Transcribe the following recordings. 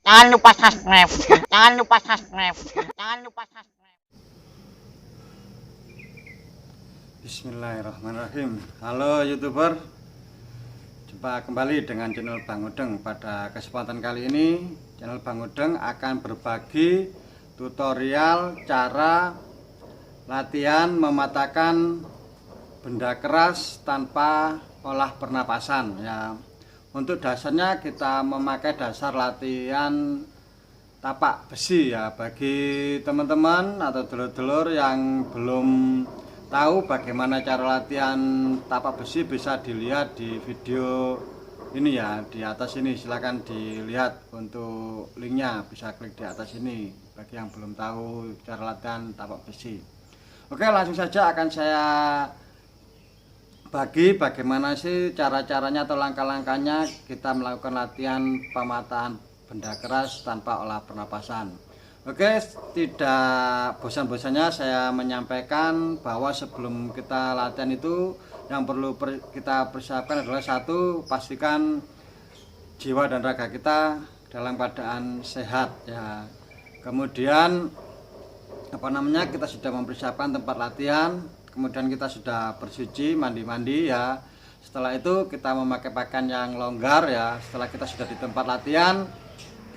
Jangan lupa subscribe. Jangan lupa subscribe. Jangan lupa subscribe. Bismillahirrahmanirrahim. Halo YouTuber, jumpa kembali dengan channel Bang Udeng. Pada kesempatan kali ini channel Bang Udeng akan berbagi tutorial cara latihan mematahkan benda keras tanpa olah pernapasan ya. Untuk dasarnya kita memakai dasar latihan tapak besi ya. Bagi teman-teman atau dulur-dulur yang belum tahu bagaimana cara latihan tapak besi, bisa dilihat di video ini ya, di atas ini. Silahkan dilihat untuk linknya, bisa klik di atas ini bagi yang belum tahu cara latihan tapak besi. Oke, langsung saja akan saya bagi bagaimana sih cara-caranya atau langkah-langkahnya kita melakukan latihan pematahan benda keras tanpa olah pernapasan. Oke, tidak bosan-bosannya saya menyampaikan bahwa sebelum kita latihan itu yang perlu kita persiapkan adalah satu, pastikan jiwa dan raga kita dalam keadaan sehat ya. Kemudian kita sudah mempersiapkan tempat latihan, kemudian kita sudah bersuci, mandi-mandi ya. Setelah itu kita memakai pakaian yang longgar ya. Setelah kita sudah di tempat latihan,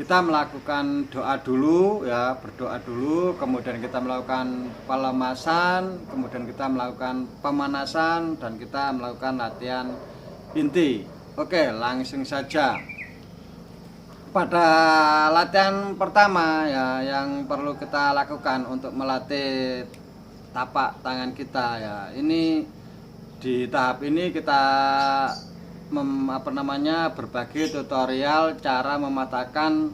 kita melakukan doa dulu ya, berdoa dulu, kemudian kita melakukan pelemasan, kemudian kita melakukan pemanasan, dan kita melakukan latihan inti. Oke, langsung saja. Pada latihan pertama ya, yang perlu kita lakukan untuk melatih tapak tangan kita ya, ini di tahap ini kita berbagi tutorial cara mematahkan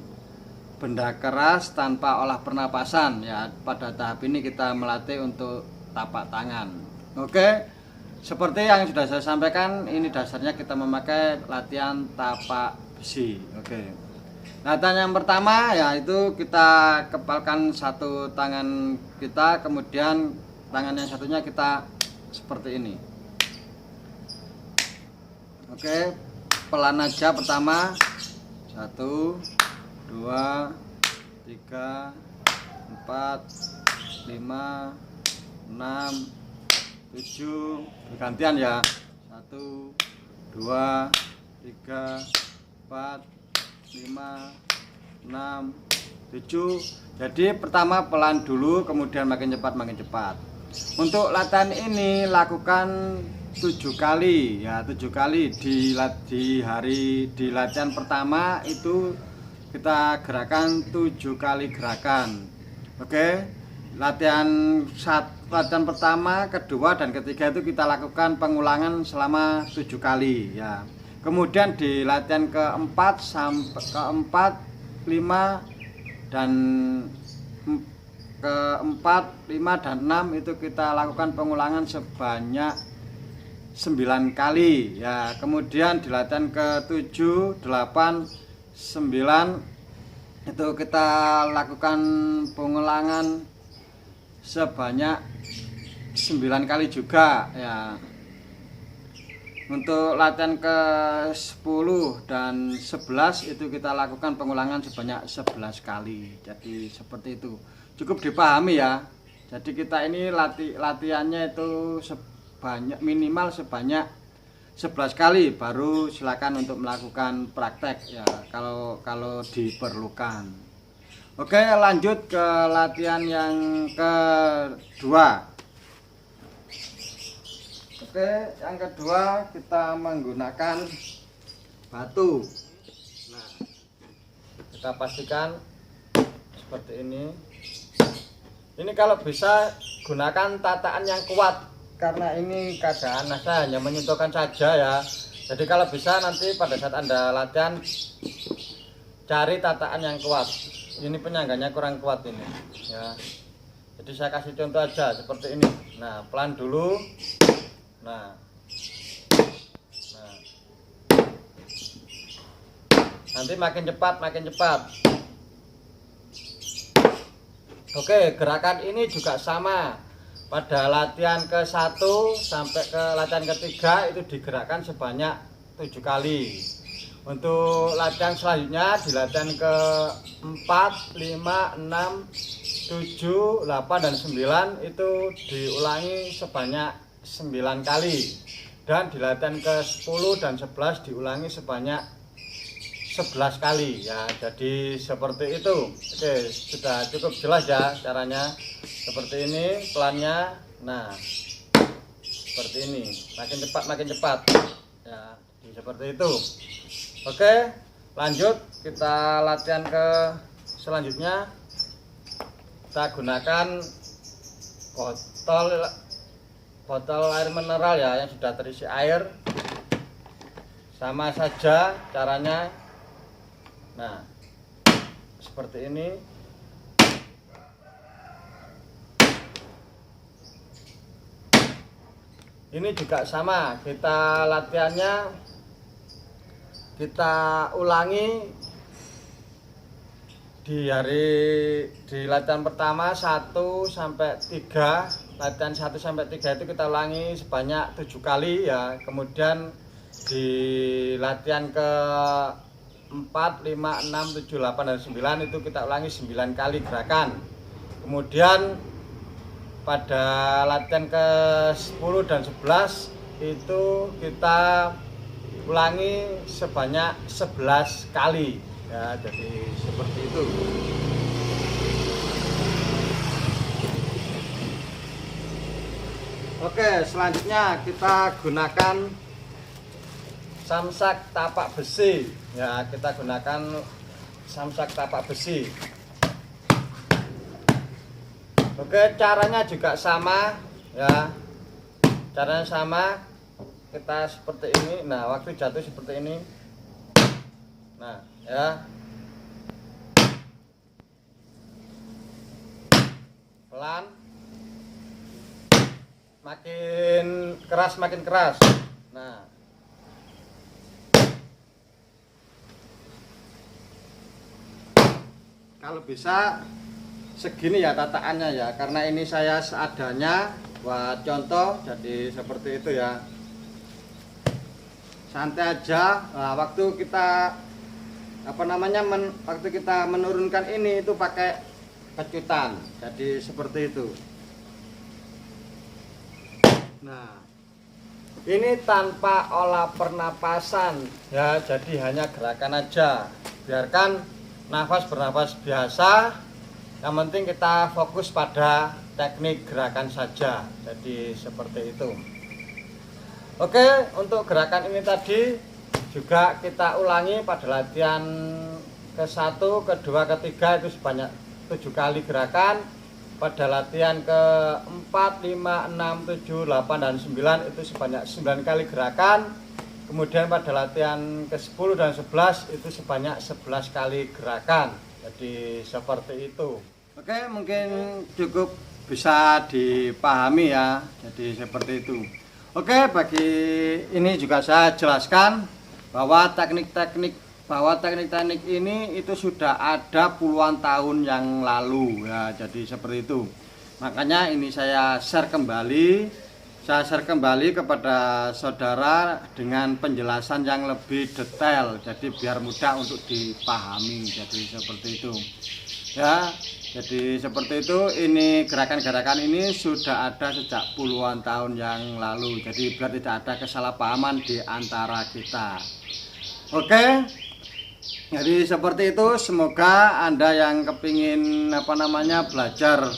benda keras tanpa olah pernapasan ya. Pada tahap ini kita melatih untuk tapak tangan. Oke, seperti yang sudah saya sampaikan, ini dasarnya kita memakai latihan tapak besi. Oke, latihan yang pertama yaitu kita kepalkan satu tangan kita, kemudian tangan yang satunya kita seperti ini. Oke, pelan aja pertama. 1, 2, 3, 4, 5, 6, 7. Bergantian ya. 1, 2, 3, 4, 5, 6, 7. Jadi pertama pelan dulu, kemudian makin cepat. Untuk latihan ini lakukan 7 kali ya, 7 kali di latihan pertama itu kita gerakan 7 kali gerakan. Oke, latihan pertama, kedua, dan ketiga itu kita lakukan pengulangan selama 7 kali ya. Kemudian di latihan keempat, 5 dan 6 itu kita lakukan pengulangan sebanyak 9 kali ya. Kemudian di latihan ke-7, 8, 9 itu kita lakukan pengulangan sebanyak 9 kali juga ya. Untuk latihan ke-10 dan 11 itu kita lakukan pengulangan sebanyak 11 kali. Jadi seperti itu, cukup dipahami ya. Jadi kita ini latihannya itu minimal sebanyak 11 kali, baru silakan untuk melakukan praktek ya, kalau diperlukan. Oke, lanjut ke latihan yang kedua. Oke, yang kedua kita menggunakan batu. Nah, kita pastikan seperti ini. Ini kalau bisa gunakan tataan yang kuat, karena ini keadaan saya hanya menyentuhkan saja ya. Jadi kalau bisa nanti pada saat Anda latihan cari tataan yang kuat. Ini penyangganya kurang kuat ini ya. Jadi saya kasih contoh aja seperti ini. Nah, pelan dulu. Nah, nanti makin cepat. Oke, gerakan ini juga sama. Pada latihan ke-1 sampai ke latihan ketiga itu digerakkan sebanyak 7 kali. Untuk latihan selanjutnya di latihan ke 4, 5, 6, 7, 8 dan 9 itu diulangi sebanyak 9 kali. Dan di latihan ke 10 dan 11 diulangi sebanyak 11 kali ya. Jadi seperti itu. Oke, sudah cukup jelas ya caranya. Seperti ini pelannya. Nah, seperti ini. Makin cepat ya. Seperti itu. Oke, lanjut kita latihan ke selanjutnya. Kita gunakan botol air mineral ya yang sudah terisi air. Sama saja caranya. Nah, seperti ini. Ini juga sama, kita latihannya kita ulangi di latihan pertama 1 sampai 3. Latihan 1 sampai 3 itu kita ulangi sebanyak 7 kali ya. Kemudian di latihan ke 4, 5, 6, 7, 8 dan 9 itu kita ulangi 9 kali gerakan. Kemudian pada latihan ke 10 dan 11 itu kita ulangi sebanyak 11 kali ya. Jadi seperti itu. Oke, selanjutnya kita gunakan samsak tapak besi ya. Kita gunakan samsak tapak besi. Oke, caranya juga sama ya. Caranya sama. Kita seperti ini. Nah, waktu jatuh seperti ini. Nah, ya. Pelan. Makin keras. Nah. Kalau bisa segini ya tataannya ya, karena ini saya seadanya buat contoh, jadi seperti itu ya. Santai aja. Nah, waktu kita waktu kita menurunkan ini itu pakai pecutan, jadi seperti itu. Nah, ini tanpa olah pernapasan ya, jadi hanya gerakan aja. Biarkan nafas bernafas biasa, yang penting kita fokus pada teknik gerakan saja. Jadi seperti itu. Oke, untuk gerakan ini tadi juga kita ulangi pada latihan ke-1, ke-2, ke-3 itu sebanyak 7 kali gerakan. Pada latihan ke-4, 5, 6, 7, 8 dan 9 itu sebanyak 9 kali gerakan. Kemudian pada latihan ke-10 dan 11 itu sebanyak 11 kali gerakan. Jadi seperti itu. Oke, mungkin cukup bisa dipahami ya. Jadi seperti itu. Oke, bagi ini juga saya jelaskan bahwa teknik-teknik ini itu sudah ada puluhan tahun yang lalu ya. Jadi seperti itu. Makanya ini saya share kembali kepada saudara dengan penjelasan yang lebih detail. Jadi biar mudah untuk dipahami. Jadi seperti itu. Ya. Jadi seperti itu, ini gerakan-gerakan ini sudah ada sejak puluhan tahun yang lalu. Jadi biar tidak ada kesalahpahaman di antara kita. Oke. Jadi seperti itu, semoga Anda yang kepingin belajar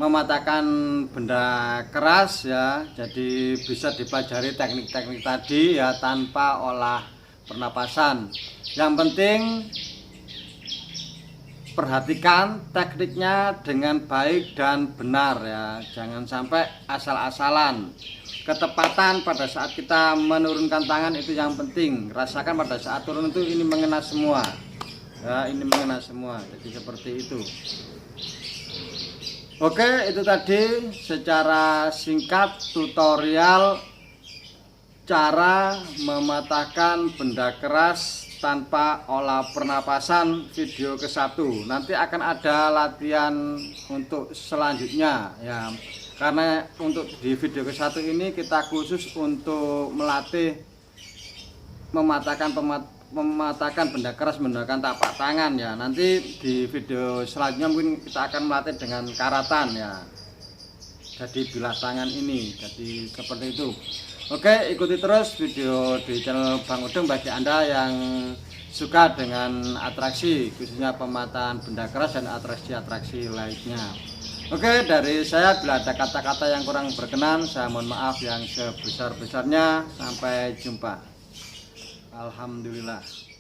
mematahkan benda keras ya, jadi bisa dipelajari teknik-teknik tadi ya tanpa olah pernapasan. Yang penting perhatikan tekniknya dengan baik dan benar ya, jangan sampai asal-asalan. Ketepatan pada saat kita menurunkan tangan itu yang penting. Rasakan pada saat turun itu ini mengena semua ya, ini mengena semua. Jadi seperti itu. Oke, itu tadi secara singkat tutorial cara mematahkan benda keras tanpa olah pernapasan video ke-1. Nanti akan ada latihan untuk selanjutnya ya. Karena untuk di video ke-1 ini kita khusus untuk melatih mematahkan benda keras menggunakan tapak tangan ya. Nanti di video selanjutnya mungkin kita akan melatih dengan karatan ya. Jadi bilah tangan ini, jadi seperti itu. Oke, ikuti terus video di channel Bang Udeng bagi Anda yang suka dengan atraksi, khususnya pematahan benda keras dan atraksi-atraksi lainnya. Oke, dari saya bila ada kata-kata yang kurang berkenan, saya mohon maaf yang sebesar-besarnya. Sampai jumpa. Alhamdulillah.